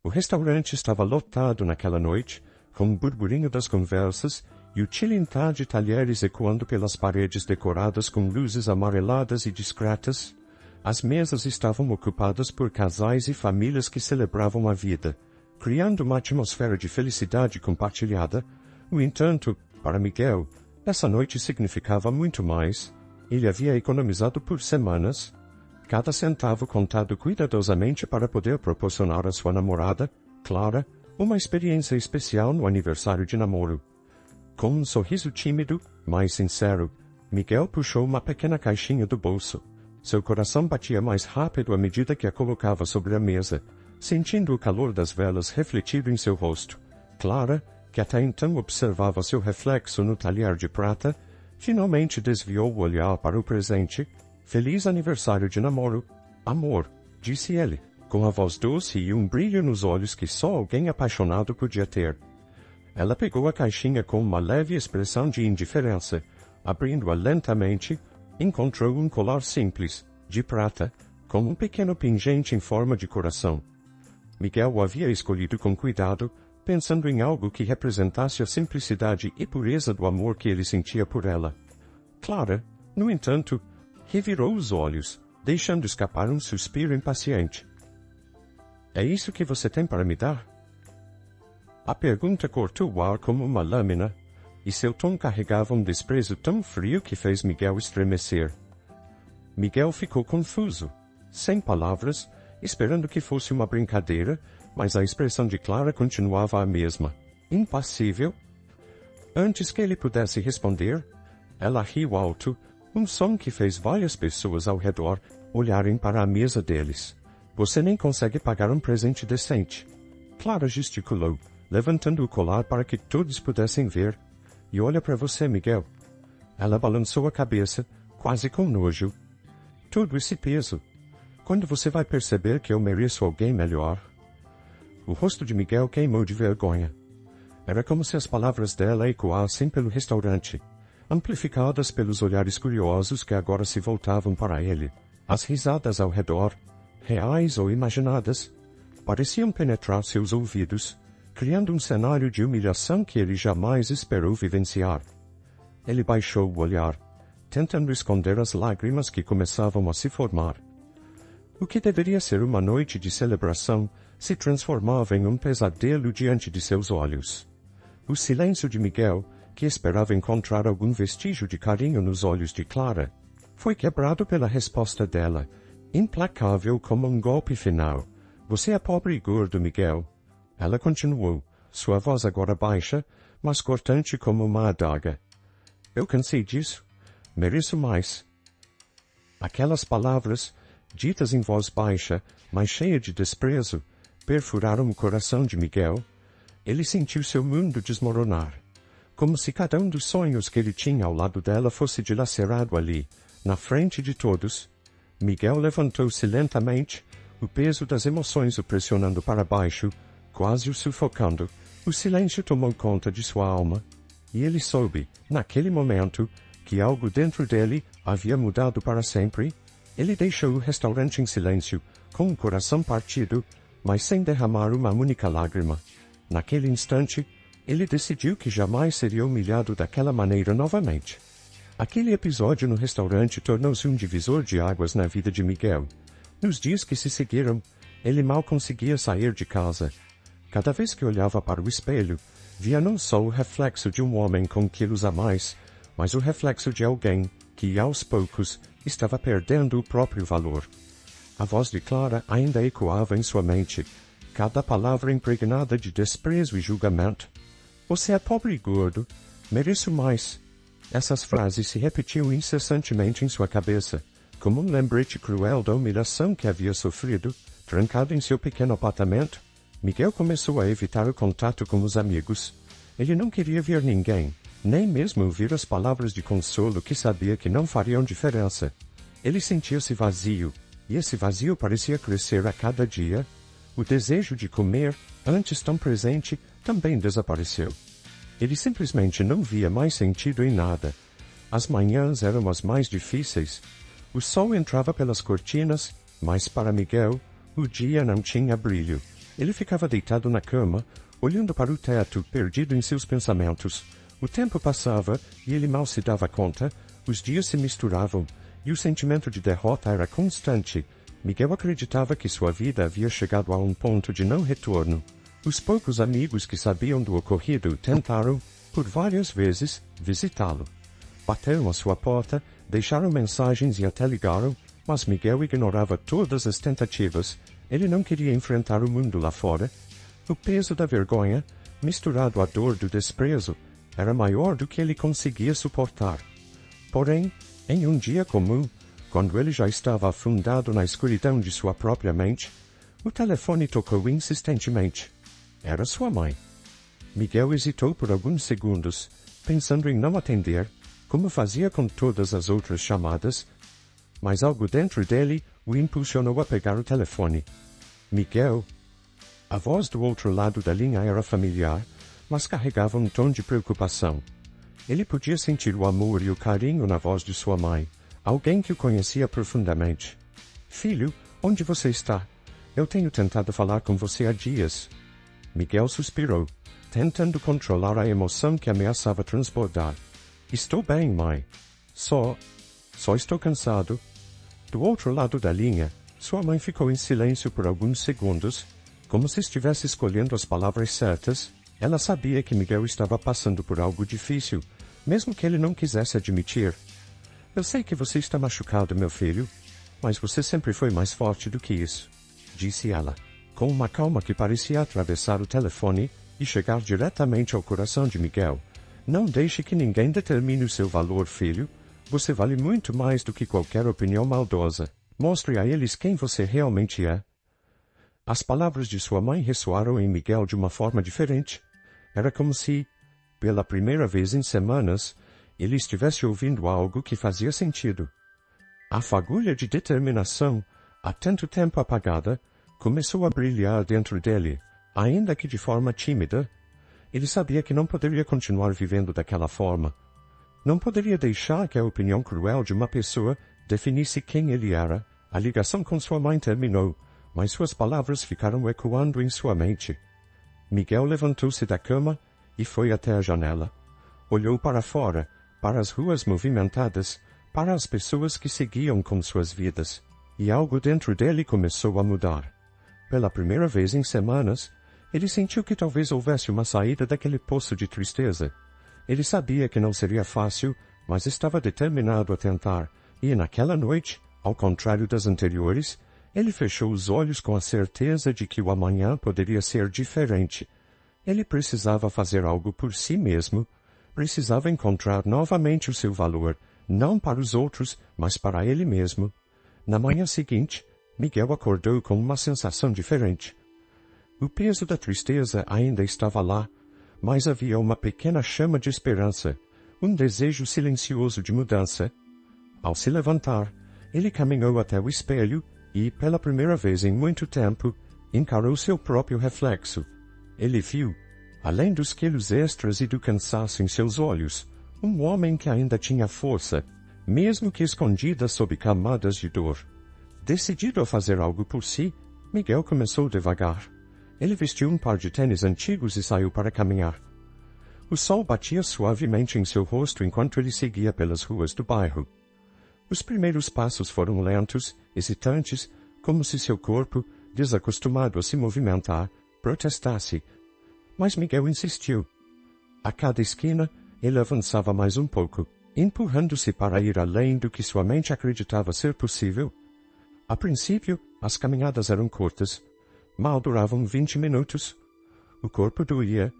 O restaurante estava lotado naquela noite, com o burburinho das conversas e o tilintar de talheres ecoando pelas paredes decoradas com luzes amareladas e discretas. As mesas estavam ocupadas por casais e famílias que celebravam a vida, criando uma atmosfera de felicidade compartilhada. No entanto, para Miguel, essa noite significava muito mais. Ele havia economizado por semanas, cada centavo contado cuidadosamente para poder proporcionar à sua namorada, Clara, uma experiência especial no aniversário de namoro. Com um sorriso tímido, mas sincero, Miguel puxou uma pequena caixinha do bolso. Seu coração batia mais rápido à medida que a colocava sobre a mesa, sentindo o calor das velas refletido em seu rosto. Clara, que até então observava seu reflexo no talher de prata, finalmente desviou o olhar para o presente. Feliz aniversário de namoro, amor, disse ele, com a voz doce e um brilho nos olhos que só alguém apaixonado podia ter. Ela pegou a caixinha com uma leve expressão de indiferença. Abrindo-a lentamente, encontrou um colar simples, de prata, com um pequeno pingente em forma de coração. Miguel o havia escolhido com cuidado, pensando em algo que representasse a simplicidade e pureza do amor que ele sentia por ela. Clara, no entanto, revirou os olhos, deixando escapar um suspiro impaciente. É isso que você tem para me dar? A pergunta cortou o ar como uma lâmina, e seu tom carregava um desprezo tão frio que fez Miguel estremecer. Miguel ficou confuso, sem palavras, esperando que fosse uma brincadeira, mas a expressão de Clara continuava a mesma, impassível. Antes que ele pudesse responder, ela riu alto, um som que fez várias pessoas ao redor olharem para a mesa deles. Você nem consegue pagar um presente decente. Clara gesticulou, levantando o colar para que todos pudessem ver. E olha para você, Miguel. Ela balançou a cabeça, quase com nojo. Todo esse peso. Quando você vai perceber que eu mereço alguém melhor? O rosto de Miguel queimou de vergonha. Era como se as palavras dela ecoassem pelo restaurante, amplificadas pelos olhares curiosos que agora se voltavam para ele. As risadas ao redor, reais ou imaginadas, pareciam penetrar seus ouvidos, criando um cenário de humilhação que ele jamais esperou vivenciar. Ele baixou o olhar, tentando esconder as lágrimas que começavam a se formar. O que deveria ser uma noite de celebração se transformava em um pesadelo diante de seus olhos. O silêncio de Miguel, que esperava encontrar algum vestígio de carinho nos olhos de Clara, foi quebrado pela resposta dela, implacável como um golpe final. Você é pobre e gordo, Miguel. Ela continuou, sua voz agora baixa, mas cortante como uma adaga. Eu cansei disso. Mereço mais. Aquelas palavras, ditas em voz baixa, mas cheia de desprezo, perfuraram o coração de Miguel. Ele sentiu seu mundo desmoronar, como se cada um dos sonhos que ele tinha ao lado dela fosse dilacerado ali, na frente de todos. Miguel levantou-se lentamente, o peso das emoções o pressionando para baixo, quase o sufocando. O silêncio tomou conta de sua alma, e ele soube, naquele momento, que algo dentro dele havia mudado para sempre. Ele deixou o restaurante em silêncio, com o coração partido, mas sem derramar uma única lágrima. Naquele instante, ele decidiu que jamais seria humilhado daquela maneira novamente. Aquele episódio no restaurante tornou-se um divisor de águas na vida de Miguel. Nos dias que se seguiram, ele mal conseguia sair de casa. Cada vez que olhava para o espelho, via não só o reflexo de um homem com quilos a mais, mas o reflexo de alguém que, aos poucos, estava perdendo o próprio valor. A voz de Clara ainda ecoava em sua mente, cada palavra impregnada de desprezo e julgamento. Você é pobre e gordo. Mereço mais. Essas frases se repetiam incessantemente em sua cabeça, como um lembrete cruel da humilhação que havia sofrido. Trancado em seu pequeno apartamento, Miguel começou a evitar o contato com os amigos. Ele não queria ver ninguém, nem mesmo ouvir as palavras de consolo que sabia que não fariam diferença. Ele sentia-se vazio, e esse vazio parecia crescer a cada dia. O desejo de comer, antes tão presente, também desapareceu. Ele simplesmente não via mais sentido em nada. As manhãs eram as mais difíceis. O sol entrava pelas cortinas, mas para Miguel, o dia não tinha brilho. Ele ficava deitado na cama, olhando para o teto, perdido em seus pensamentos. O tempo passava, e ele mal se dava conta, os dias se misturavam, e o sentimento de derrota era constante. Miguel acreditava que sua vida havia chegado a um ponto de não retorno. Os poucos amigos que sabiam do ocorrido tentaram, por várias vezes, visitá-lo. Bateram à sua porta, deixaram mensagens e até ligaram, mas Miguel ignorava todas as tentativas. Ele não queria enfrentar o mundo lá fora. O peso da vergonha, misturado à dor do desprezo, era maior do que ele conseguia suportar. Porém, em um dia comum, quando ele já estava afundado na escuridão de sua própria mente, o telefone tocou insistentemente. Era sua mãe. Miguel hesitou por alguns segundos, pensando em não atender, como fazia com todas as outras chamadas, mas algo dentro dele o impulsionou a pegar o telefone. Miguel. A voz do outro lado da linha era familiar, mas carregava um tom de preocupação. Ele podia sentir o amor e o carinho na voz de sua mãe, alguém que o conhecia profundamente. Filho, onde você está? Eu tenho tentado falar com você há dias. Miguel suspirou, tentando controlar a emoção que ameaçava transbordar. Estou bem, mãe. Só estou cansado. Do outro lado da linha, sua mãe ficou em silêncio por alguns segundos, como se estivesse escolhendo as palavras certas. Ela sabia que Miguel estava passando por algo difícil, mesmo que ele não quisesse admitir. Eu sei que você está machucado, meu filho, mas você sempre foi mais forte do que isso, disse ela, com uma calma que parecia atravessar o telefone e chegar diretamente ao coração de Miguel. Não deixe que ninguém determine o seu valor, filho. Você vale muito mais do que qualquer opinião maldosa. Mostre a eles quem você realmente é. As palavras de sua mãe ressoaram em Miguel de uma forma diferente. Era como se, pela primeira vez em semanas, ele estivesse ouvindo algo que fazia sentido. A fagulha de determinação, há tanto tempo apagada, começou a brilhar dentro dele, ainda que de forma tímida. Ele sabia que não poderia continuar vivendo daquela forma. Não poderia deixar que a opinião cruel de uma pessoa definisse quem ele era. A ligação com sua mãe terminou, mas suas palavras ficaram ecoando em sua mente. Miguel levantou-se da cama e foi até a janela. Olhou para fora, para as ruas movimentadas, para as pessoas que seguiam com suas vidas, e algo dentro dele começou a mudar. Pela primeira vez em semanas, ele sentiu que talvez houvesse uma saída daquele poço de tristeza. Ele sabia que não seria fácil, mas estava determinado a tentar, e naquela noite, ao contrário das anteriores, ele fechou os olhos com a certeza de que o amanhã poderia ser diferente. Ele precisava fazer algo por si mesmo, precisava encontrar novamente o seu valor, não para os outros, mas para ele mesmo. Na manhã seguinte, Miguel acordou com uma sensação diferente. O peso da tristeza ainda estava lá, mas havia uma pequena chama de esperança, um desejo silencioso de mudança. Ao se levantar, ele caminhou até o espelho e, pela primeira vez em muito tempo, encarou seu próprio reflexo. Ele viu, além dos quilos extras e do cansaço em seus olhos, um homem que ainda tinha força, mesmo que escondida sob camadas de dor. Decidido a fazer algo por si, Miguel começou devagar. Ele vestiu um par de tênis antigos e saiu para caminhar. O sol batia suavemente em seu rosto enquanto ele seguia pelas ruas do bairro. Os primeiros passos foram lentos, hesitantes, como se seu corpo, desacostumado a se movimentar, protestasse. Mas Miguel insistiu. A cada esquina, ele avançava mais um pouco, empurrando-se para ir além do que sua mente acreditava ser possível. A princípio, as caminhadas eram curtas. Mal duravam 20 minutos. O corpo doía,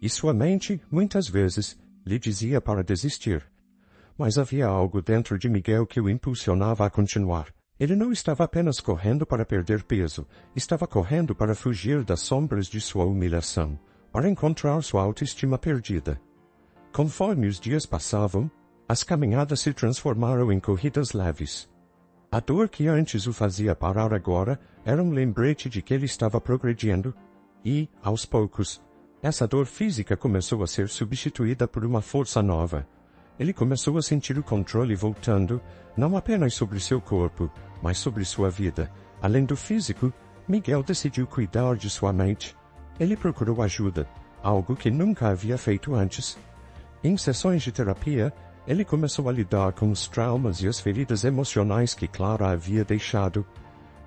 e sua mente, muitas vezes, lhe dizia para desistir. Mas havia algo dentro de Miguel que o impulsionava a continuar. Ele não estava apenas correndo para perder peso, estava correndo para fugir das sombras de sua humilhação, para encontrar sua autoestima perdida. Conforme os dias passavam, as caminhadas se transformaram em corridas leves. A dor que antes o fazia parar agora era um lembrete de que ele estava progredindo, e, aos poucos, essa dor física começou a ser substituída por uma força nova. Ele começou a sentir o controle voltando, não apenas sobre seu corpo, mas sobre sua vida. Além do físico, Miguel decidiu cuidar de sua mente. Ele procurou ajuda, algo que nunca havia feito antes. Em sessões de terapia, ele começou a lidar com os traumas e as feridas emocionais que Clara havia deixado.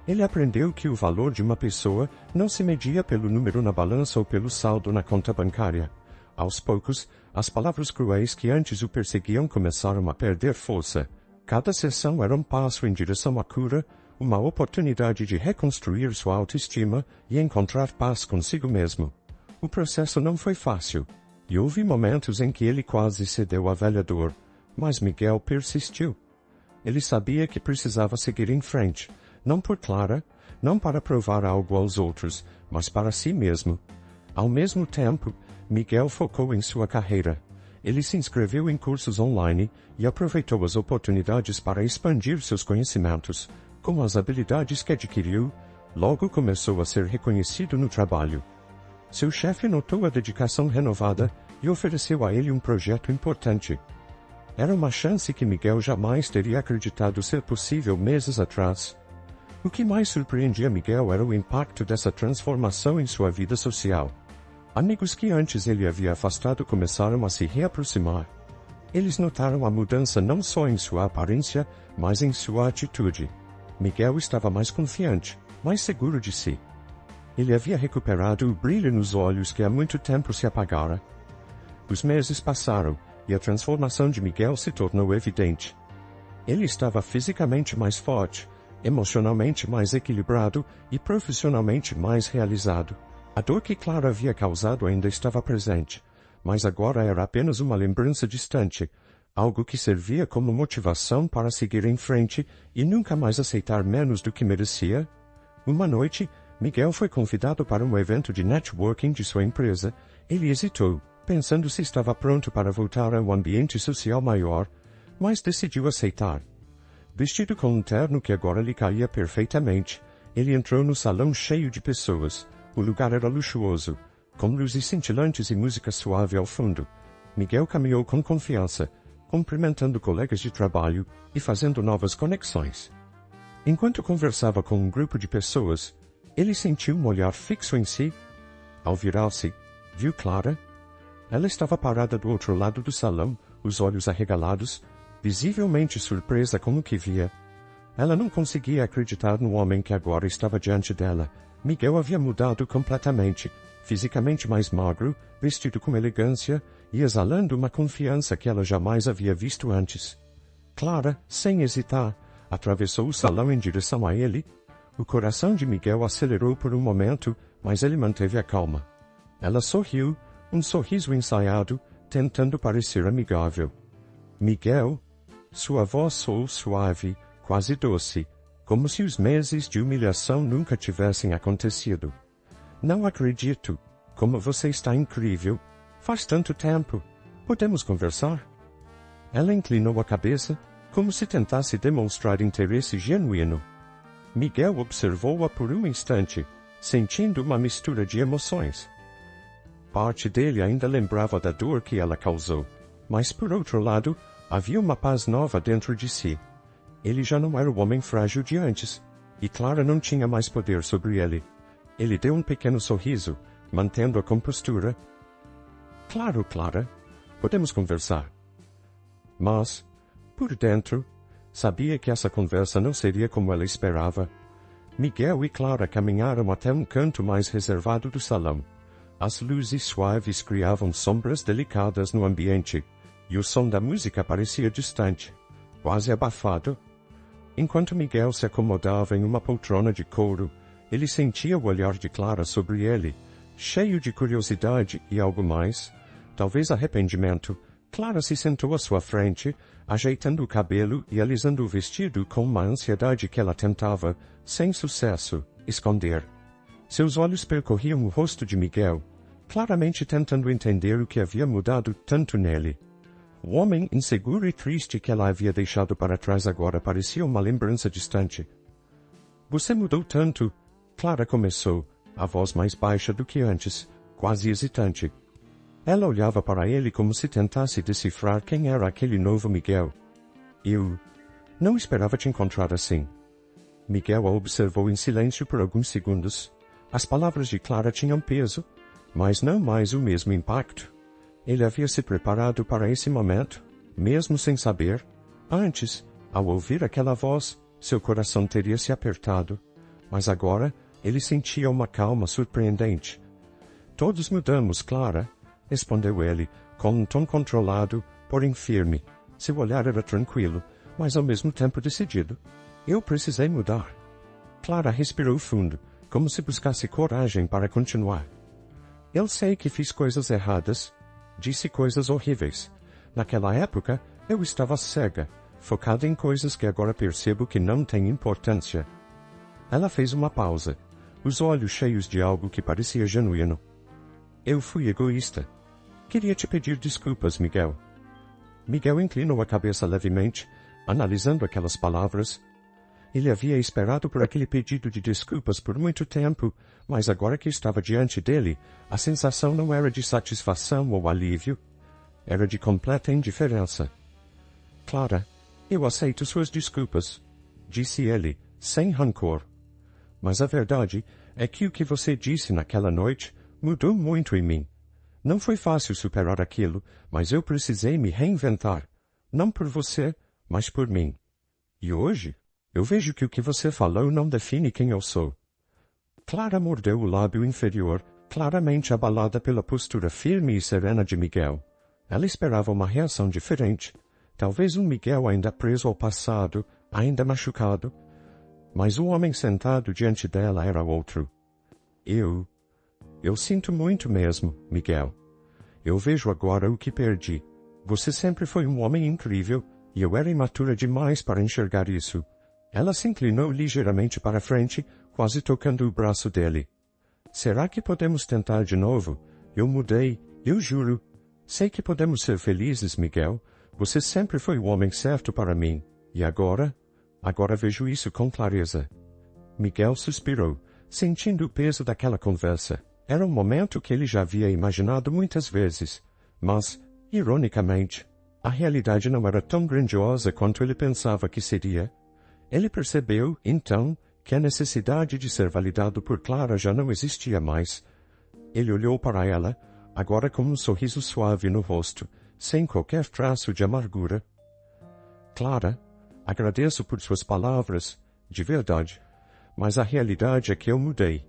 Ele aprendeu que o valor de uma pessoa não se media pelo número na balança ou pelo saldo na conta bancária. Aos poucos, as palavras cruéis que antes o perseguiam começaram a perder força. Cada sessão era um passo em direção à cura, uma oportunidade de reconstruir sua autoestima e encontrar paz consigo mesmo. O processo não foi fácil, e houve momentos em que ele quase cedeu à velha dor, mas Miguel persistiu. Ele sabia que precisava seguir em frente, não por Clara, não para provar algo aos outros, mas para si mesmo. Ao mesmo tempo, Miguel focou em sua carreira. Ele se inscreveu em cursos online e aproveitou as oportunidades para expandir seus conhecimentos. Com as habilidades que adquiriu, logo começou a ser reconhecido no trabalho. Seu chefe notou a dedicação renovada e ofereceu a ele um projeto importante. Era uma chance que Miguel jamais teria acreditado ser possível meses atrás. O que mais surpreendia Miguel era o impacto dessa transformação em sua vida social. Amigos que antes ele havia afastado começaram a se reaproximar. Eles notaram a mudança não só em sua aparência, mas em sua atitude. Miguel estava mais confiante, mais seguro de si. Ele havia recuperado o brilho nos olhos que há muito tempo se apagara. Os meses passaram, e a transformação de Miguel se tornou evidente. Ele estava fisicamente mais forte, emocionalmente mais equilibrado e profissionalmente mais realizado. A dor que Clara havia causado ainda estava presente, mas agora era apenas uma lembrança distante, algo que servia como motivação para seguir em frente e nunca mais aceitar menos do que merecia. Uma noite, Miguel foi convidado para um evento de networking de sua empresa. Ele hesitou, pensando se estava pronto para voltar a um ambiente social maior, mas decidiu aceitar. Vestido com um terno que agora lhe caía perfeitamente, ele entrou no salão cheio de pessoas. O lugar era luxuoso, com luzes cintilantes e música suave ao fundo. Miguel caminhou com confiança, cumprimentando colegas de trabalho e fazendo novas conexões. Enquanto conversava com um grupo de pessoas, ele sentiu um olhar fixo em si. Ao virar-se, viu Clara. Ela estava parada do outro lado do salão, os olhos arregalados, visivelmente surpresa com o que via. Ela não conseguia acreditar no homem que agora estava diante dela. Miguel havia mudado completamente, fisicamente mais magro, vestido com elegância e exalando uma confiança que ela jamais havia visto antes. Clara, sem hesitar, atravessou o salão em direção a ele. O coração de Miguel acelerou por um momento, mas ele manteve a calma. Ela sorriu, um sorriso ensaiado, tentando parecer amigável. Miguel, sua voz soou suave, quase doce, como se os meses de humilhação nunca tivessem acontecido. Não acredito. Como você está incrível. Faz tanto tempo. Podemos conversar? Ela inclinou a cabeça, como se tentasse demonstrar interesse genuíno. Miguel observou-a por um instante, sentindo uma mistura de emoções. Parte dele ainda lembrava da dor que ela causou, mas por outro lado, havia uma paz nova dentro de si. Ele já não era o homem frágil de antes, e Clara não tinha mais poder sobre ele. Ele deu um pequeno sorriso, mantendo a compostura. Claro, Clara. Podemos conversar. Mas, por dentro, sabia que essa conversa não seria como ela esperava. Miguel e Clara caminharam até um canto mais reservado do salão. As luzes suaves criavam sombras delicadas no ambiente, e o som da música parecia distante, quase abafado. Enquanto Miguel se acomodava em uma poltrona de couro, ele sentia o olhar de Clara sobre ele, cheio de curiosidade e algo mais, talvez arrependimento. Clara se sentou à sua frente, ajeitando o cabelo e alisando o vestido com uma ansiedade que ela tentava, sem sucesso, esconder. Seus olhos percorriam o rosto de Miguel, claramente tentando entender o que havia mudado tanto nele. O homem inseguro e triste que ela havia deixado para trás agora parecia uma lembrança distante. Você mudou tanto, Clara começou, a voz mais baixa do que antes, quase hesitante. Ela olhava para ele como se tentasse decifrar quem era aquele novo Miguel. Eu não esperava te encontrar assim. Miguel a observou em silêncio por alguns segundos. As palavras de Clara tinham peso, mas não mais o mesmo impacto. Ele havia se preparado para esse momento, mesmo sem saber. Antes, ao ouvir aquela voz, seu coração teria se apertado, mas agora ele sentia uma calma surpreendente. Todos mudamos, Clara, respondeu ele, com um tom controlado, porém firme. Seu olhar era tranquilo, mas ao mesmo tempo decidido. Eu precisei mudar. Clara respirou fundo, como se buscasse coragem para continuar. Eu sei que fiz coisas erradas, disse coisas horríveis. Naquela época, eu estava cega, focada em coisas que agora percebo que não têm importância. Ela fez uma pausa, os olhos cheios de algo que parecia genuíno. Eu fui egoísta. Queria te pedir desculpas, Miguel. Miguel inclinou a cabeça levemente, analisando aquelas palavras. Ele havia esperado por aquele pedido de desculpas por muito tempo, mas agora que estava diante dele, a sensação não era de satisfação ou alívio. Era de completa indiferença. Clara, eu aceito suas desculpas, disse ele, sem rancor. Mas a verdade é que o que você disse naquela noite mudou muito em mim. Não foi fácil superar aquilo, mas eu precisei me reinventar. Não por você, mas por mim. E hoje, eu vejo que o que você falou não define quem eu sou. Clara mordeu o lábio inferior, claramente abalada pela postura firme e serena de Miguel. Ela esperava uma reação diferente. Talvez um Miguel ainda preso ao passado, ainda machucado. Mas o homem sentado diante dela era outro. Eu sinto muito mesmo, Miguel. Eu vejo agora o que perdi. Você sempre foi um homem incrível, e eu era imatura demais para enxergar isso. Ela se inclinou ligeiramente para frente, quase tocando o braço dele. Será que podemos tentar de novo? Eu mudei, eu juro. Sei que podemos ser felizes, Miguel. Você sempre foi o homem certo para mim. E agora? Agora vejo isso com clareza. Miguel suspirou, sentindo o peso daquela conversa. Era um momento que ele já havia imaginado muitas vezes. Mas, ironicamente, a realidade não era tão grandiosa quanto ele pensava que seria. Ele percebeu, então, que a necessidade de ser validado por Clara já não existia mais. Ele olhou para ela, agora com um sorriso suave no rosto, sem qualquer traço de amargura. Clara, agradeço por suas palavras, de verdade, mas a realidade é que eu mudei.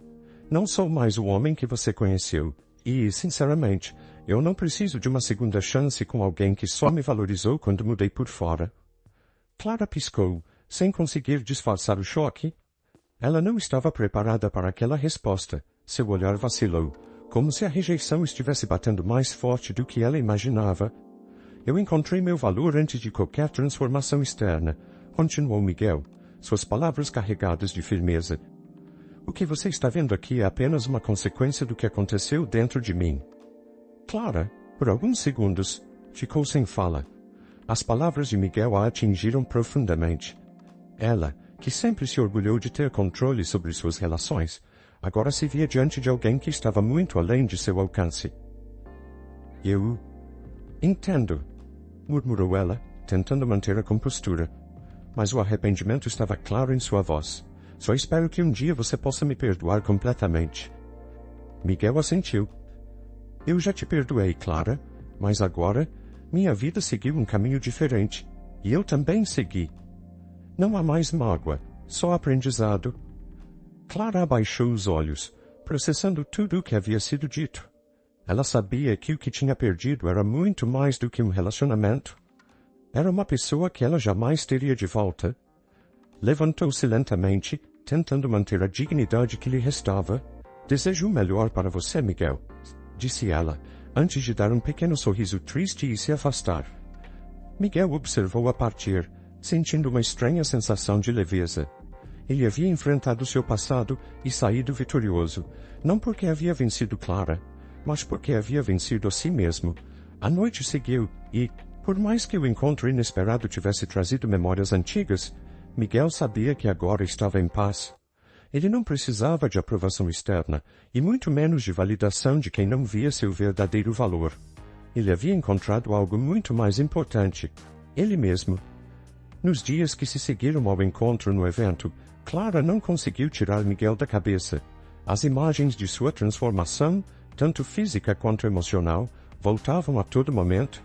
Não sou mais o homem que você conheceu, e, sinceramente, eu não preciso de uma segunda chance com alguém que só me valorizou quando mudei por fora. Clara piscou, sem conseguir disfarçar o choque. Ela não estava preparada para aquela resposta. Seu olhar vacilou, como se a rejeição estivesse batendo mais forte do que ela imaginava. Eu encontrei meu valor antes de qualquer transformação externa, continuou Miguel, suas palavras carregadas de firmeza. O que você está vendo aqui é apenas uma consequência do que aconteceu dentro de mim. Clara, por alguns segundos, ficou sem fala. As palavras de Miguel a atingiram profundamente. Ela, que sempre se orgulhou de ter controle sobre suas relações, agora se via diante de alguém que estava muito além de seu alcance. Eu entendo, murmurou ela, tentando manter a compostura. Mas o arrependimento estava claro em sua voz. Só espero que um dia você possa me perdoar completamente. Miguel assentiu. Eu já te perdoei, Clara, mas agora minha vida seguiu um caminho diferente, e eu também segui. Não há mais mágoa, só aprendizado. Clara abaixou os olhos, processando tudo o que havia sido dito. Ela sabia que o que tinha perdido era muito mais do que um relacionamento. Era uma pessoa que ela jamais teria de volta. Levantou-se lentamente, tentando manter a dignidade que lhe restava. Desejo o melhor para você, Miguel, disse ela, antes de dar um pequeno sorriso triste e se afastar. Miguel observou-a partir, sentindo uma estranha sensação de leveza. Ele havia enfrentado seu passado e saído vitorioso, não porque havia vencido Clara, mas porque havia vencido a si mesmo. A noite seguiu e, por mais que o encontro inesperado tivesse trazido memórias antigas, Miguel sabia que agora estava em paz. Ele não precisava de aprovação externa, e muito menos de validação de quem não via seu verdadeiro valor. Ele havia encontrado algo muito mais importante, ele mesmo. Nos dias que se seguiram ao encontro no evento, Clara não conseguiu tirar Miguel da cabeça. As imagens de sua transformação, tanto física quanto emocional, voltavam a todo momento.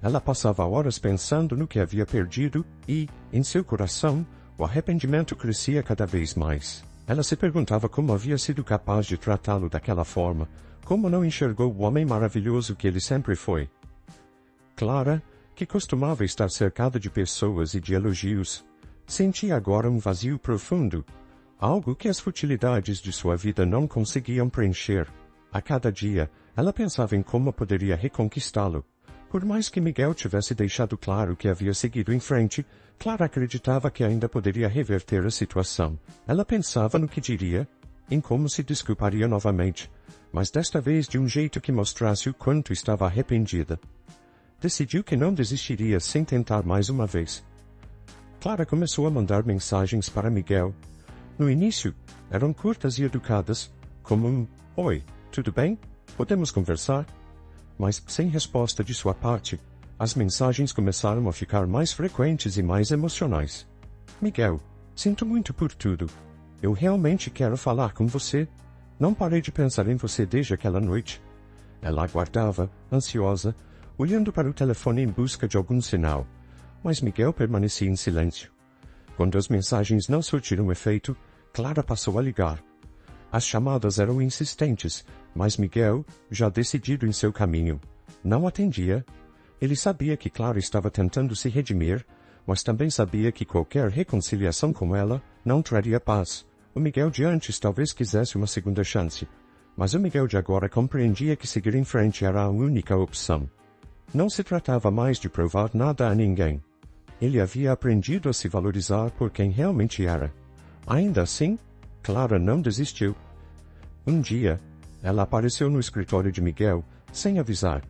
Ela passava horas pensando no que havia perdido e, em seu coração, o arrependimento crescia cada vez mais. Ela se perguntava como havia sido capaz de tratá-lo daquela forma, como não enxergou o homem maravilhoso que ele sempre foi. Clara, que costumava estar cercada de pessoas e de elogios, sentia agora um vazio profundo, algo que as futilidades de sua vida não conseguiam preencher. A cada dia, ela pensava em como poderia reconquistá-lo. Por mais que Miguel tivesse deixado claro que havia seguido em frente, Clara acreditava que ainda poderia reverter a situação. Ela pensava no que diria, em como se desculparia novamente, mas desta vez de um jeito que mostrasse o quanto estava arrependida. Decidiu que não desistiria sem tentar mais uma vez. Clara começou a mandar mensagens para Miguel. No início, eram curtas e educadas, como um "Oi, tudo bem? Podemos conversar?" Mas, sem resposta de sua parte, as mensagens começaram a ficar mais frequentes e mais emocionais. "Miguel, sinto muito por tudo. Eu realmente quero falar com você. Não parei de pensar em você desde aquela noite." Ela aguardava, ansiosa, olhando para o telefone em busca de algum sinal, mas Miguel permanecia em silêncio. Quando as mensagens não surtiram efeito, Clara passou a ligar. As chamadas eram insistentes, mas Miguel, já decidido em seu caminho, não atendia. Ele sabia que Clara estava tentando se redimir, mas também sabia que qualquer reconciliação com ela não traria paz. O Miguel de antes talvez quisesse uma segunda chance, mas o Miguel de agora compreendia que seguir em frente era a única opção. Não se tratava mais de provar nada a ninguém. Ele havia aprendido a se valorizar por quem realmente era. Ainda assim, Clara não desistiu. Um dia, ela apareceu no escritório de Miguel, sem avisar.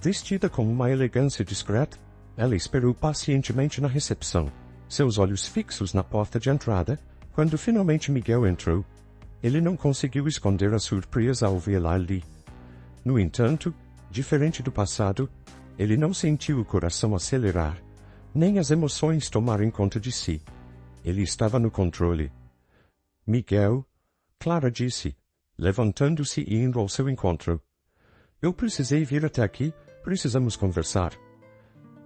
Vestida com uma elegância discreta, ela esperou pacientemente na recepção, seus olhos fixos na porta de entrada. Quando finalmente Miguel entrou, ele não conseguiu esconder a surpresa ao vê-la ali. No entanto, diferente do passado, ele não sentiu o coração acelerar, nem as emoções tomarem conta de si. Ele estava no controle. "Miguel", Clara disse, levantando-se e indo ao seu encontro. "Eu precisei vir até aqui, precisamos conversar."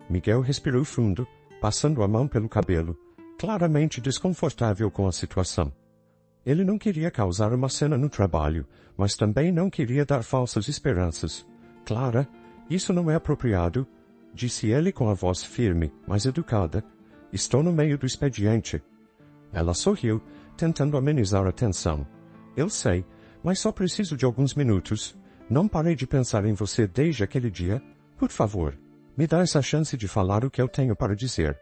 Miguel respirou fundo, passando a mão pelo cabelo, claramente desconfortável com a situação. Ele não queria causar uma cena no trabalho, mas também não queria dar falsas esperanças. "Clara, isso não é apropriado", disse ele com a voz firme, mas educada. "Estou no meio do expediente." Ela sorriu, tentando amenizar a tensão. "Eu sei, mas só preciso de alguns minutos. Não parei de pensar em você desde aquele dia. Por favor, me dá essa chance de falar o que eu tenho para dizer."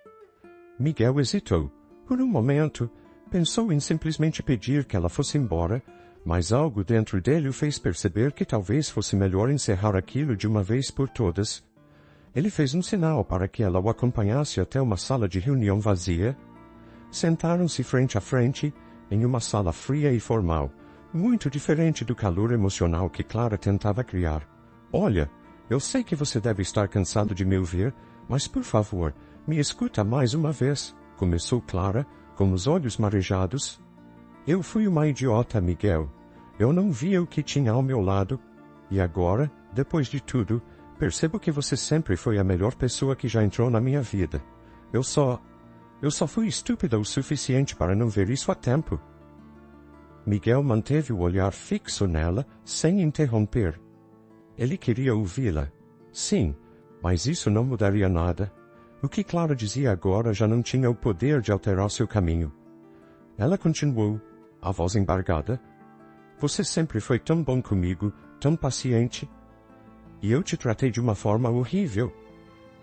Miguel hesitou. Por um momento, pensou em simplesmente pedir que ela fosse embora, mas algo dentro dele o fez perceber que talvez fosse melhor encerrar aquilo de uma vez por todas. Ele fez um sinal para que ela o acompanhasse até uma sala de reunião vazia. Sentaram-se frente a frente, em uma sala fria e formal, muito diferente do calor emocional que Clara tentava criar. "Olha, eu sei que você deve estar cansado de me ouvir, mas por favor, me escuta mais uma vez", começou Clara, com os olhos marejados. "Eu fui uma idiota, Miguel. Eu não via o que tinha ao meu lado. E agora, depois de tudo, percebo que você sempre foi a melhor pessoa que já entrou na minha vida. Eu só fui estúpida o suficiente para não ver isso a tempo." Miguel manteve o olhar fixo nela, sem interromper. Ele queria ouvi-la. Sim, mas isso não mudaria nada. O que Clara dizia agora já não tinha o poder de alterar seu caminho. Ela continuou, a voz embargada. "Você sempre foi tão bom comigo, tão paciente. E eu te tratei de uma forma horrível.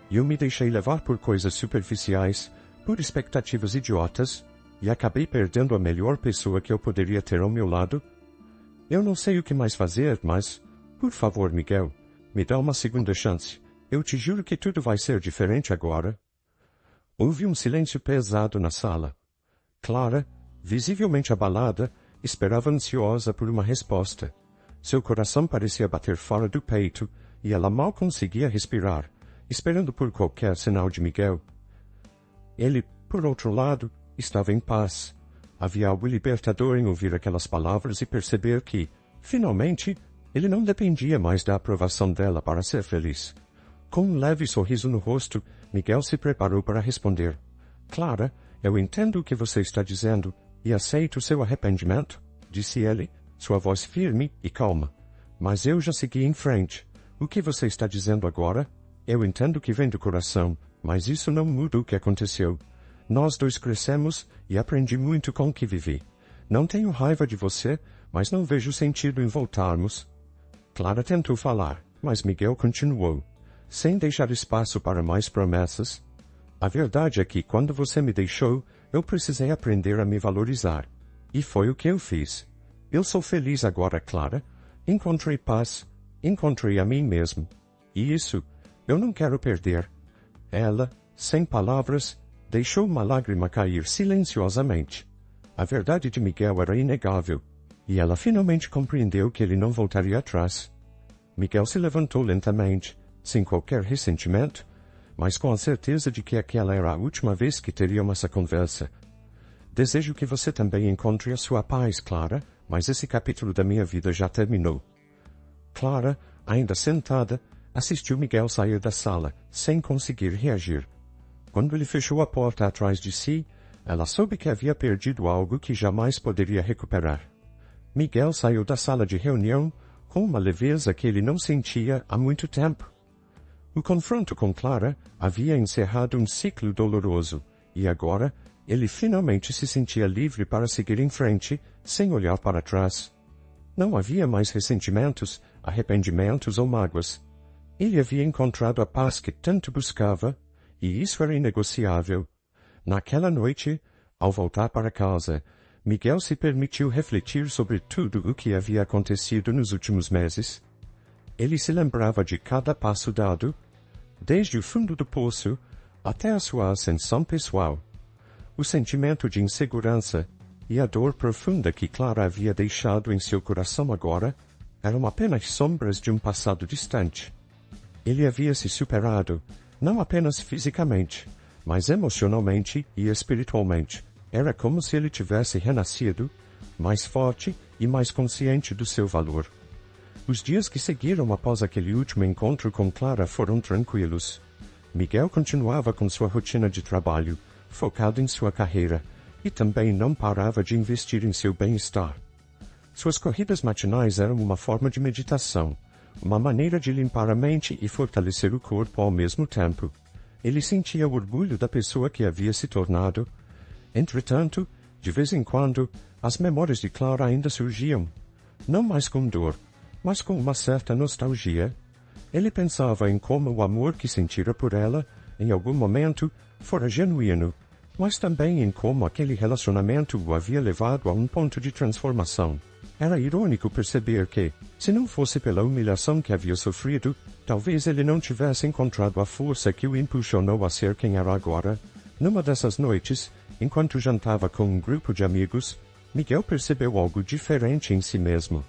E eu me deixei levar por coisas superficiais, por expectativas idiotas, e acabei perdendo a melhor pessoa que eu poderia ter ao meu lado. Eu não sei o que mais fazer, mas, por favor, Miguel, me dá uma segunda chance. Eu te juro que tudo vai ser diferente agora." Houve um silêncio pesado na sala. Clara, visivelmente abalada, esperava ansiosa por uma resposta. Seu coração parecia bater fora do peito, e ela mal conseguia respirar, esperando por qualquer sinal de Miguel. Ele, por outro lado, estava em paz. Havia algo libertador em ouvir aquelas palavras e perceber que, finalmente, ele não dependia mais da aprovação dela para ser feliz. Com um leve sorriso no rosto, Miguel se preparou para responder. Clara, eu entendo o que você está dizendo e aceito seu arrependimento, disse ele, sua voz firme e calma. Mas eu já segui em frente. O que você está dizendo agora? Eu entendo que vem do coração, mas isso não muda o que aconteceu. Nós dois crescemos e aprendi muito com o que vivi. Não tenho raiva de você, mas não vejo sentido em voltarmos. Clara tentou falar, mas Miguel continuou, sem deixar espaço para mais promessas. A verdade é que quando você me deixou, eu precisei aprender a me valorizar. E foi o que eu fiz. Eu sou feliz agora, Clara. Encontrei paz. Encontrei a mim mesmo. E isso, eu não quero perder. Ela, sem palavras, deixou uma lágrima cair silenciosamente. A verdade de Miguel era inegável. E ela finalmente compreendeu que ele não voltaria atrás. Miguel se levantou lentamente, sem qualquer ressentimento, mas com a certeza de que aquela era a última vez que teriam essa conversa. Desejo que você também encontre a sua paz, Clara, mas esse capítulo da minha vida já terminou. Clara, ainda sentada, assistiu Miguel sair da sala, sem conseguir reagir. Quando ele fechou a porta atrás de si, ela soube que havia perdido algo que jamais poderia recuperar. Miguel saiu da sala de reunião com uma leveza que ele não sentia há muito tempo. O confronto com Clara havia encerrado um ciclo doloroso, e agora ele finalmente se sentia livre para seguir em frente, sem olhar para trás. Não havia mais ressentimentos, arrependimentos ou mágoas. Ele havia encontrado a paz que tanto buscava, e isso era inegociável. Naquela noite, ao voltar para casa, Miguel se permitiu refletir sobre tudo o que havia acontecido nos últimos meses. Ele se lembrava de cada passo dado, desde o fundo do poço até a sua ascensão pessoal. O sentimento de insegurança e a dor profunda que Clara havia deixado em seu coração agora eram apenas sombras de um passado distante. Ele havia se superado, não apenas fisicamente, mas emocionalmente e espiritualmente. Era como se ele tivesse renascido, mais forte e mais consciente do seu valor. Os dias que seguiram após aquele último encontro com Clara foram tranquilos. Miguel continuava com sua rotina de trabalho, focado em sua carreira, e também não parava de investir em seu bem-estar. Suas corridas matinais eram uma forma de meditação, uma maneira de limpar a mente e fortalecer o corpo ao mesmo tempo. Ele sentia o orgulho da pessoa que havia se tornado. Entretanto, de vez em quando, as memórias de Clara ainda surgiam, não mais com dor, mas com uma certa nostalgia. Ele pensava em como o amor que sentira por ela, em algum momento, fora genuíno, mas também em como aquele relacionamento o havia levado a um ponto de transformação. Era irônico perceber que, se não fosse pela humilhação que havia sofrido, talvez ele não tivesse encontrado a força que o impulsionou a ser quem era agora. Numa dessas noites, enquanto jantava com um grupo de amigos, Miguel percebeu algo diferente em si mesmo.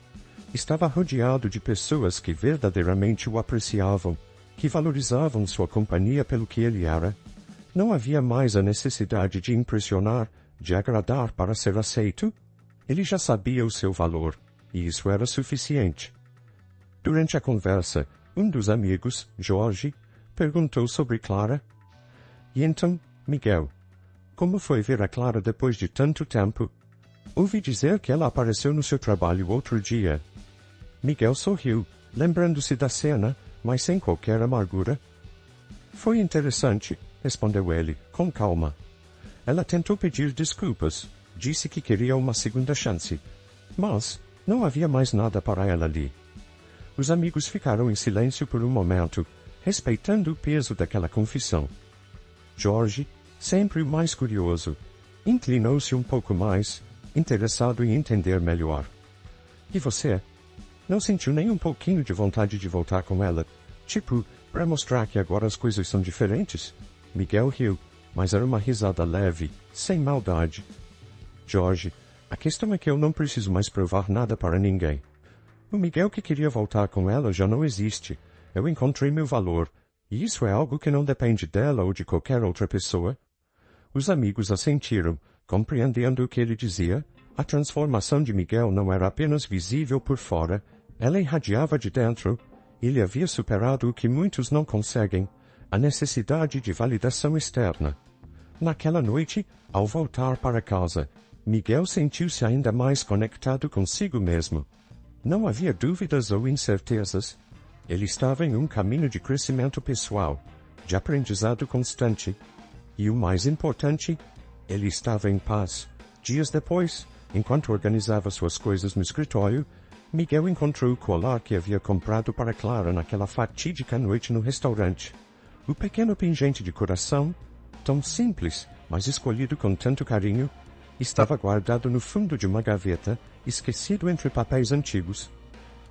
Estava rodeado de pessoas que verdadeiramente o apreciavam, que valorizavam sua companhia pelo que ele era. Não havia mais a necessidade de impressionar, de agradar para ser aceito. Ele já sabia o seu valor, e isso era suficiente. Durante a conversa, um dos amigos, Jorge, perguntou sobre Clara. E então, Miguel, como foi ver a Clara depois de tanto tempo? Ouvi dizer que ela apareceu no seu trabalho outro dia. Miguel sorriu, lembrando-se da cena, mas sem qualquer amargura. Foi interessante, respondeu ele, com calma. Ela tentou pedir desculpas, disse que queria uma segunda chance, mas não havia mais nada para ela ali. Os amigos ficaram em silêncio por um momento, respeitando o peso daquela confissão. Jorge, sempre o mais curioso, inclinou-se um pouco mais, interessado em entender melhor. E você? Não sentiu nem um pouquinho de vontade de voltar com ela? Tipo, para mostrar que agora as coisas são diferentes? Miguel riu, mas era uma risada leve, sem maldade. Jorge, a questão é que eu não preciso mais provar nada para ninguém. O Miguel que queria voltar com ela já não existe. Eu encontrei meu valor, e isso é algo que não depende dela ou de qualquer outra pessoa. Os amigos assentiram, Compreendendo o que ele dizia, a transformação de Miguel não era apenas visível por fora, ela irradiava de dentro. Ele havia superado o que muitos não conseguem, a necessidade de validação externa. Naquela noite, ao voltar para casa, Miguel sentiu-se ainda mais conectado consigo mesmo. Não havia dúvidas ou incertezas. Ele estava em um caminho de crescimento pessoal, de aprendizado constante. E o mais importante, ele estava em paz. Dias depois, enquanto organizava suas coisas no escritório, Miguel encontrou o colar que havia comprado para Clara naquela fatídica noite no restaurante. O pequeno pingente de coração, tão simples, mas escolhido com tanto carinho, estava guardado no fundo de uma gaveta, esquecido entre papéis antigos.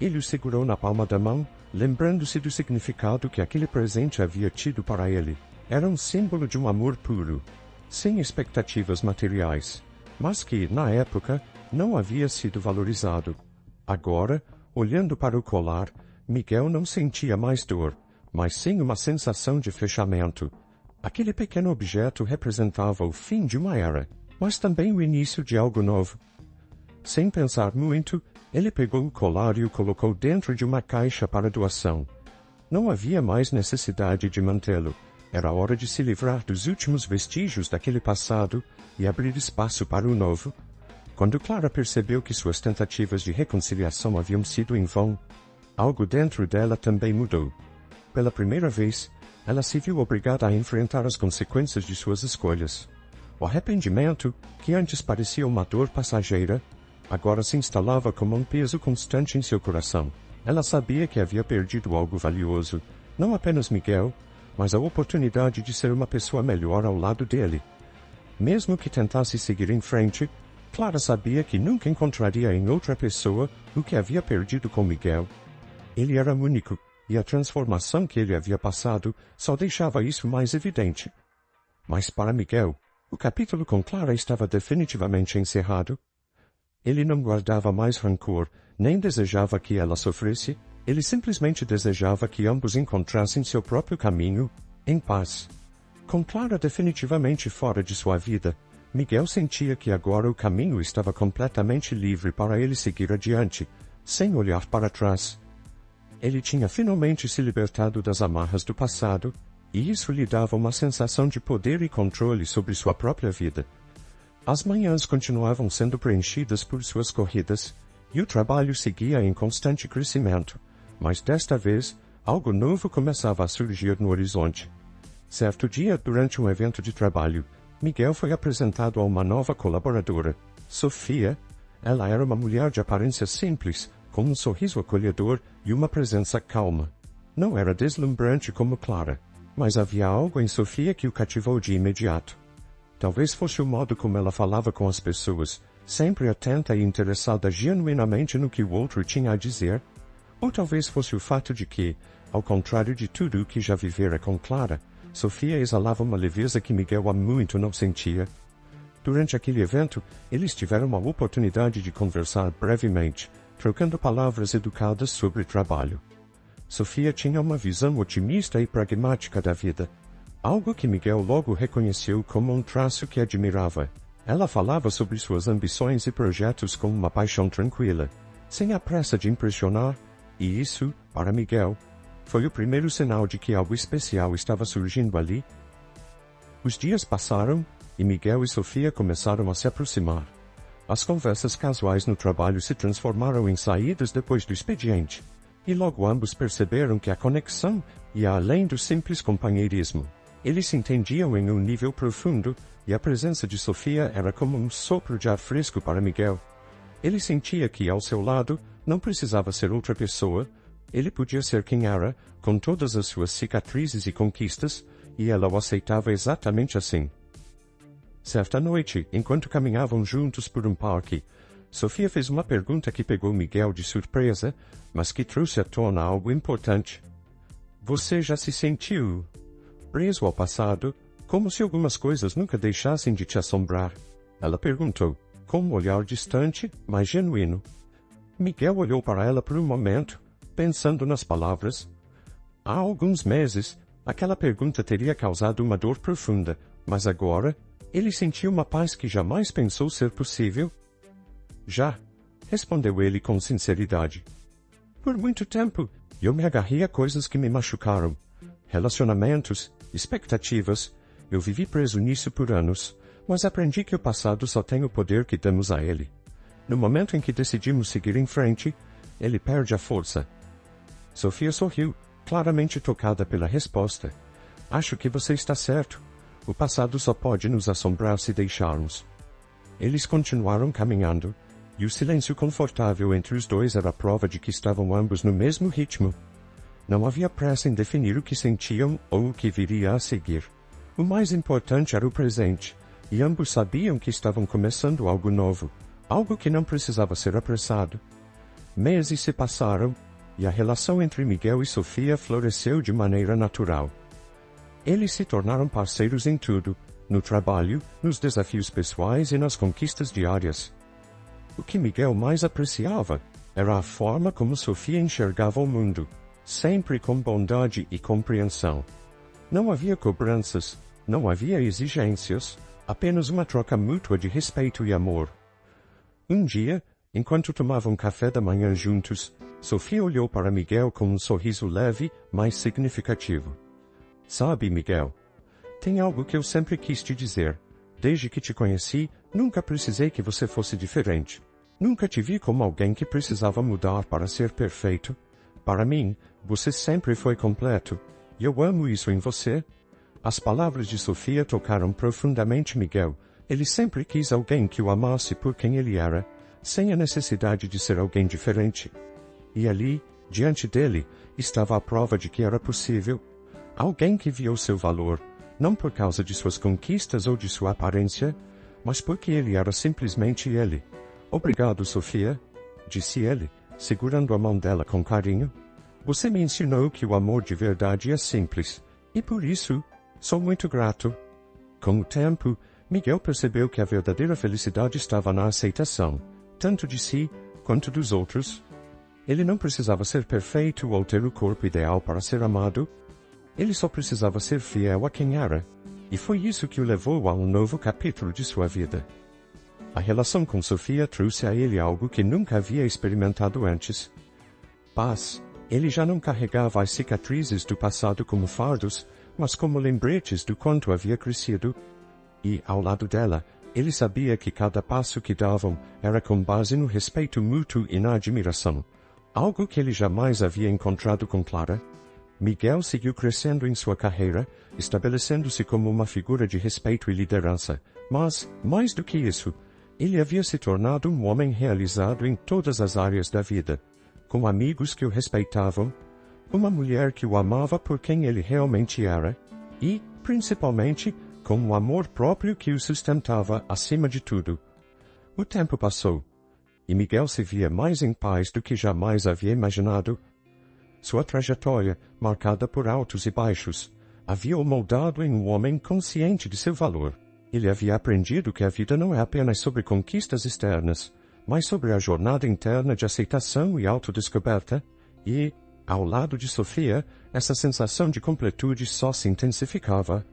Ele o segurou na palma da mão, lembrando-se do significado que aquele presente havia tido para ele. Era um símbolo de um amor puro, sem expectativas materiais, mas que, na época, não havia sido valorizado. Agora, olhando para o colar, Miguel não sentia mais dor, mas sim uma sensação de fechamento. Aquele pequeno objeto representava o fim de uma era, mas também o início de algo novo. Sem pensar muito, ele pegou o colar e o colocou dentro de uma caixa para doação. Não havia mais necessidade de mantê-lo. Era hora de se livrar dos últimos vestígios daquele passado e abrir espaço para o novo. Quando Clara percebeu que suas tentativas de reconciliação haviam sido em vão, algo dentro dela também mudou. Pela primeira vez, ela se viu obrigada a enfrentar as consequências de suas escolhas. O arrependimento, que antes parecia uma dor passageira, agora se instalava como um peso constante em seu coração. Ela sabia que havia perdido algo valioso, não apenas Miguel, mas a oportunidade de ser uma pessoa melhor ao lado dele. Mesmo que tentasse seguir em frente, Clara sabia que nunca encontraria em outra pessoa o que havia perdido com Miguel. Ele era único, e a transformação que ele havia passado só deixava isso mais evidente. Mas para Miguel, o capítulo com Clara estava definitivamente encerrado. Ele não guardava mais rancor, nem desejava que ela sofresse. Ele simplesmente desejava que ambos encontrassem seu próprio caminho, em paz. Com Clara definitivamente fora de sua vida, Miguel sentia que agora o caminho estava completamente livre para ele seguir adiante, sem olhar para trás. Ele tinha finalmente se libertado das amarras do passado, e isso lhe dava uma sensação de poder e controle sobre sua própria vida. As manhãs continuavam sendo preenchidas por suas corridas, e o trabalho seguia em constante crescimento, mas desta vez, algo novo começava a surgir no horizonte. Certo dia, durante um evento de trabalho, Miguel foi apresentado a uma nova colaboradora, Sofia. Ela era uma mulher de aparência simples, com um sorriso acolhedor e uma presença calma. Não era deslumbrante como Clara, mas havia algo em Sofia que o cativou de imediato. Talvez fosse o modo como ela falava com as pessoas, sempre atenta e interessada genuinamente no que o outro tinha a dizer. Ou talvez fosse o fato de que, ao contrário de tudo o que já vivera com Clara, Sofia exalava uma leveza que Miguel há muito não sentia. Durante aquele evento, eles tiveram uma oportunidade de conversar brevemente, trocando palavras educadas sobre trabalho. Sofia tinha uma visão otimista e pragmática da vida, algo que Miguel logo reconheceu como um traço que admirava. Ela falava sobre suas ambições e projetos com uma paixão tranquila, sem a pressa de impressionar, e isso, para Miguel, foi o primeiro sinal de que algo especial estava surgindo ali. Os dias passaram, e Miguel e Sofia começaram a se aproximar. As conversas casuais no trabalho se transformaram em saídas depois do expediente, e logo ambos perceberam que a conexão ia além do simples companheirismo. Eles se entendiam em um nível profundo, e a presença de Sofia era como um sopro de ar fresco para Miguel. Ele sentia que, ao seu lado, não precisava ser outra pessoa. Ele podia ser quem era, com todas as suas cicatrizes e conquistas, e ela o aceitava exatamente assim. Certa noite, enquanto caminhavam juntos por um parque, Sofia fez uma pergunta que pegou Miguel de surpresa, mas que trouxe à tona algo importante. Você já se sentiu preso ao passado, como se algumas coisas nunca deixassem de te assombrar? Ela perguntou, com um olhar distante, mas genuíno. Miguel olhou para ela por um momento, pensando nas palavras. Há alguns meses, aquela pergunta teria causado uma dor profunda, mas agora, Ele sentiu uma paz que jamais pensou ser possível. Já, respondeu ele com sinceridade. Por muito tempo, eu me agarrei a coisas que me machucaram. Relacionamentos, expectativas. Eu vivi preso nisso por anos, mas aprendi que o passado só tem o poder que damos a ele. No momento em que decidimos seguir em frente, ele perde a força. Sofia sorriu, claramente tocada pela resposta. Acho que você está certo. O passado só pode nos assombrar se deixarmos. Eles continuaram caminhando, e o silêncio confortável entre os dois era a prova de que estavam ambos no mesmo ritmo. Não havia pressa em definir o que sentiam ou o que viria a seguir. O mais importante era o presente, e ambos sabiam que estavam começando algo novo, algo que não precisava ser apressado. Meses se passaram, e a relação entre Miguel e Sofia floresceu de maneira natural. Eles se tornaram parceiros em tudo, no trabalho, nos desafios pessoais e nas conquistas diárias. O que Miguel mais apreciava era a forma como Sofia enxergava o mundo, sempre com bondade e compreensão. Não havia cobranças, não havia exigências, apenas uma troca mútua de respeito e amor. Um dia, enquanto tomavam café da manhã juntos, Sofia olhou para Miguel com um sorriso leve, mas significativo. Sabe, Miguel, tem algo que eu sempre quis te dizer. Desde que te conheci, nunca precisei que você fosse diferente. Nunca te vi como alguém que precisava mudar para ser perfeito. Para mim, você sempre foi completo. E eu amo isso em você. As palavras de Sofia tocaram profundamente Miguel. Ele sempre quis alguém que o amasse por quem ele era, sem a necessidade de ser alguém diferente. E ali, diante dele, estava a prova de que era possível. Alguém que viu seu valor, não por causa de suas conquistas ou de sua aparência, mas porque ele era simplesmente ele. Obrigado, Sofia, disse ele, segurando a mão dela com carinho. Você me ensinou que o amor de verdade é simples, e por isso, sou muito grato. Com o tempo, Miguel percebeu que a verdadeira felicidade estava na aceitação, tanto de si quanto dos outros. Ele não precisava ser perfeito ou ter o corpo ideal para ser amado. Ele só precisava ser fiel a quem era, e foi isso que o levou a um novo capítulo de sua vida. A relação com Sofia trouxe a ele algo que nunca havia experimentado antes. Paz. Ele já não carregava as cicatrizes do passado como fardos, mas como lembretes do quanto havia crescido. E, ao lado dela, ele sabia que cada passo que davam era com base no respeito mútuo e na admiração, algo que ele jamais havia encontrado com Clara. Miguel seguiu crescendo em sua carreira, estabelecendo-se como uma figura de respeito e liderança, mas, mais do que isso, ele havia se tornado um homem realizado em todas as áreas da vida, com amigos que o respeitavam, uma mulher que o amava por quem ele realmente era, e, principalmente, com um amor próprio que o sustentava acima de tudo. O tempo passou, e Miguel se via mais em paz do que jamais havia imaginado. Sua trajetória, marcada por altos e baixos, havia o moldado em um homem consciente de seu valor. Ele havia aprendido que a vida não é apenas sobre conquistas externas, mas sobre a jornada interna de aceitação e autodescoberta, e, ao lado de Sofia, essa sensação de completude só se intensificava.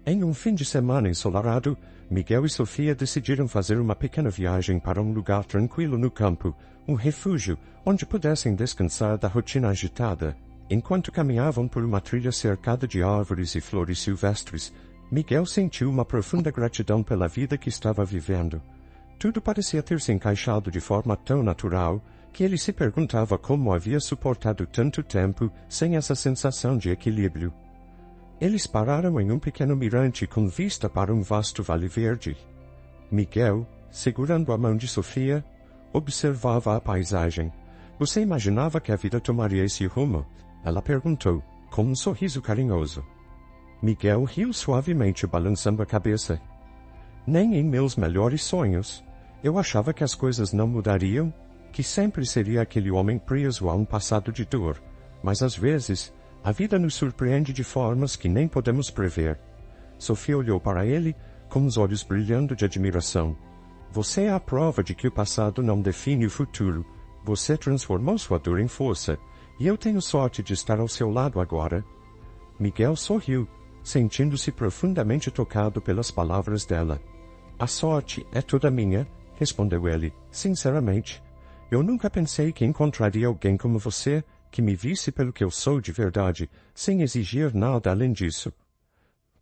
Em um fim de semana ensolarado, Miguel e Sofia decidiram fazer uma pequena viagem para um lugar tranquilo no campo, um refúgio onde pudessem descansar da rotina agitada. Enquanto caminhavam por uma trilha cercada de árvores e flores silvestres, Miguel sentiu uma profunda gratidão pela vida que estava vivendo. Tudo parecia ter se encaixado de forma tão natural que ele se perguntava como havia suportado tanto tempo sem essa sensação de equilíbrio. Eles pararam em um pequeno mirante com vista para um vasto vale verde. Miguel, segurando a mão de Sofia, observava a paisagem. Você imaginava que a vida tomaria esse rumo? Ela perguntou, com um sorriso carinhoso. Miguel riu suavemente, balançando a cabeça. Nem em meus melhores sonhos. Eu achava que as coisas não mudariam, que sempre seria aquele homem preso a um passado de dor. Mas às vezes, a vida nos surpreende de formas que nem podemos prever. Sofia olhou para ele, com os olhos brilhando de admiração. Você é a prova de que o passado não define o futuro. Você transformou sua dor em força, e eu tenho sorte de estar ao seu lado agora. Miguel sorriu, sentindo-se profundamente tocado pelas palavras dela. A sorte é toda minha, respondeu ele, sinceramente. Eu nunca pensei que encontraria alguém como você, que me visse pelo que eu sou de verdade, sem exigir nada além disso.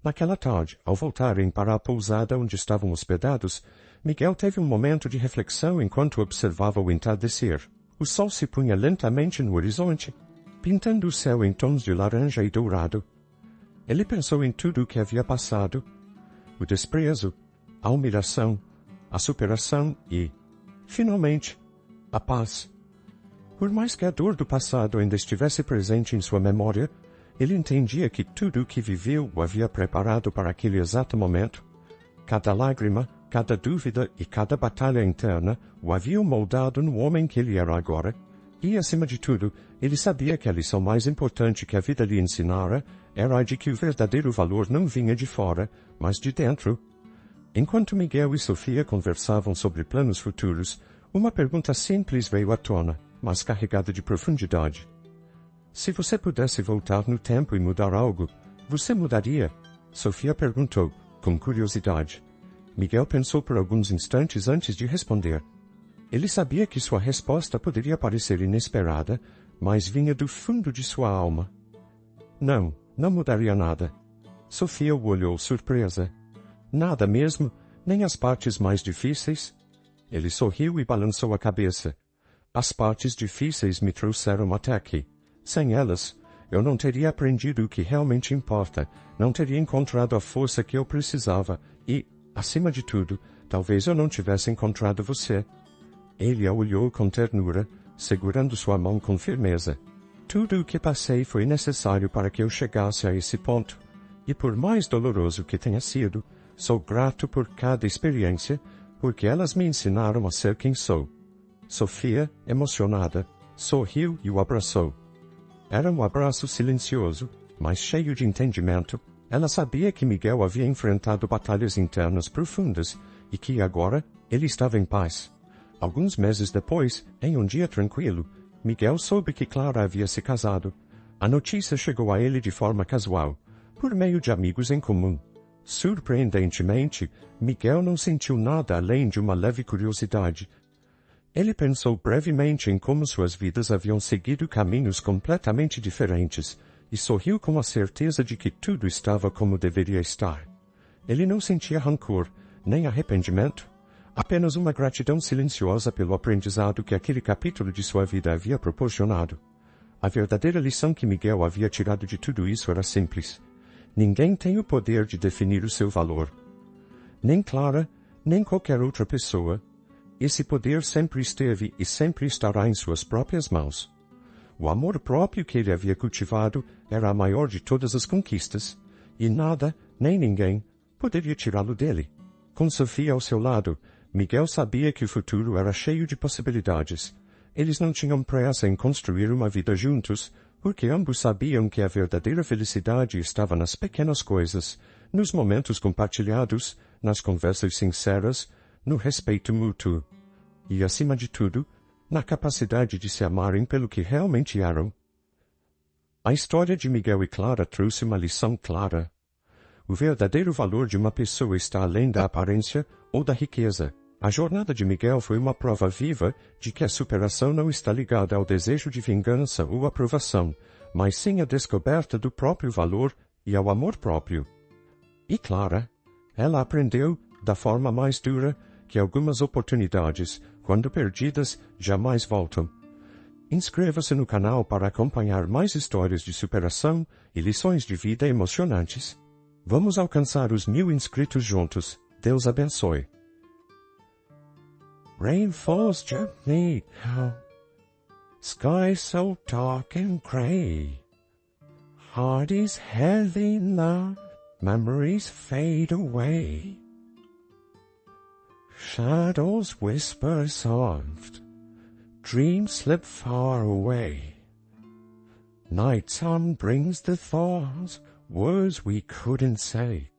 Naquela tarde, ao voltarem para a pousada onde estavam hospedados, Miguel teve um momento de reflexão enquanto observava o entardecer. O sol se punha lentamente no horizonte, pintando o céu em tons de laranja e dourado. Ele pensou em tudo o que havia passado, o desprezo, a humilhação, a superação e, finalmente, a paz. Por mais que a dor do passado ainda estivesse presente em sua memória, ele entendia que tudo o que viveu o havia preparado para aquele exato momento. Cada lágrima, cada dúvida e cada batalha interna o haviam moldado no homem que ele era agora. E, acima de tudo, ele sabia que a lição mais importante que a vida lhe ensinara era a de que o verdadeiro valor não vinha de fora, mas de dentro. Enquanto Miguel e Sofia conversavam sobre planos futuros, uma pergunta simples veio à tona, mas carregada de profundidade. Se você pudesse voltar no tempo e mudar algo, você mudaria? Sofia perguntou, com curiosidade. Miguel pensou por alguns instantes antes de responder. Ele sabia que sua resposta poderia parecer inesperada, mas vinha do fundo de sua alma. Não mudaria nada. Sofia o olhou surpresa. Nada mesmo, nem as partes mais difíceis? Ele sorriu e balançou a cabeça. As partes difíceis me trouxeram até aqui. Sem elas, eu não teria aprendido o que realmente importa, não teria encontrado a força que eu precisava e, acima de tudo, talvez eu não tivesse encontrado você. Ele a olhou com ternura, segurando sua mão com firmeza. Tudo o que passei foi necessário para que eu chegasse a esse ponto, e por mais doloroso que tenha sido, sou grato por cada experiência, porque elas me ensinaram a ser quem sou. Sofia, emocionada, sorriu e o abraçou. Era um abraço silencioso, mas cheio de entendimento. Ela sabia que Miguel havia enfrentado batalhas internas profundas e que agora ele estava em paz. Alguns meses depois, em um dia tranquilo, Miguel soube que Clara havia se casado. A notícia chegou a ele de forma casual, por meio de amigos em comum. Surpreendentemente, Miguel não sentiu nada além de uma leve curiosidade. Ele pensou brevemente em como suas vidas haviam seguido caminhos completamente diferentes e sorriu com a certeza de que tudo estava como deveria estar. Ele não sentia rancor, nem arrependimento, apenas uma gratidão silenciosa pelo aprendizado que aquele capítulo de sua vida havia proporcionado. A verdadeira lição que Miguel havia tirado de tudo isso era simples. Ninguém tem o poder de definir o seu valor. Nem Clara, nem qualquer outra pessoa. Esse poder sempre esteve e sempre estará em suas próprias mãos. O amor próprio que ele havia cultivado era a maior de todas as conquistas, e nada, nem ninguém, poderia tirá-lo dele. Com Sofia ao seu lado, Miguel sabia que o futuro era cheio de possibilidades. Eles não tinham pressa em construir uma vida juntos, porque ambos sabiam que a verdadeira felicidade estava nas pequenas coisas, nos momentos compartilhados, nas conversas sinceras, no respeito mútuo. E, acima de tudo, na capacidade de se amarem pelo que realmente eram. A história de Miguel e Clara trouxe uma lição clara. O verdadeiro valor de uma pessoa está além da aparência ou da riqueza. A jornada de Miguel foi uma prova viva de que a superação não está ligada ao desejo de vingança ou aprovação, mas sim à descoberta do próprio valor e ao amor próprio. E Clara, ela aprendeu, da forma mais dura, que algumas oportunidades, quando perdidas, jamais voltam. Inscreva-se no canal para acompanhar mais histórias de superação e lições de vida emocionantes. Vamos alcançar os 1000 inscritos juntos. Deus abençoe. Rain falls gently now, sky so dark and grey. Heart is heavy now, memories fade away. Shadows whisper soft, dreams slip far away. Night time brings the thoughts, words we couldn't say.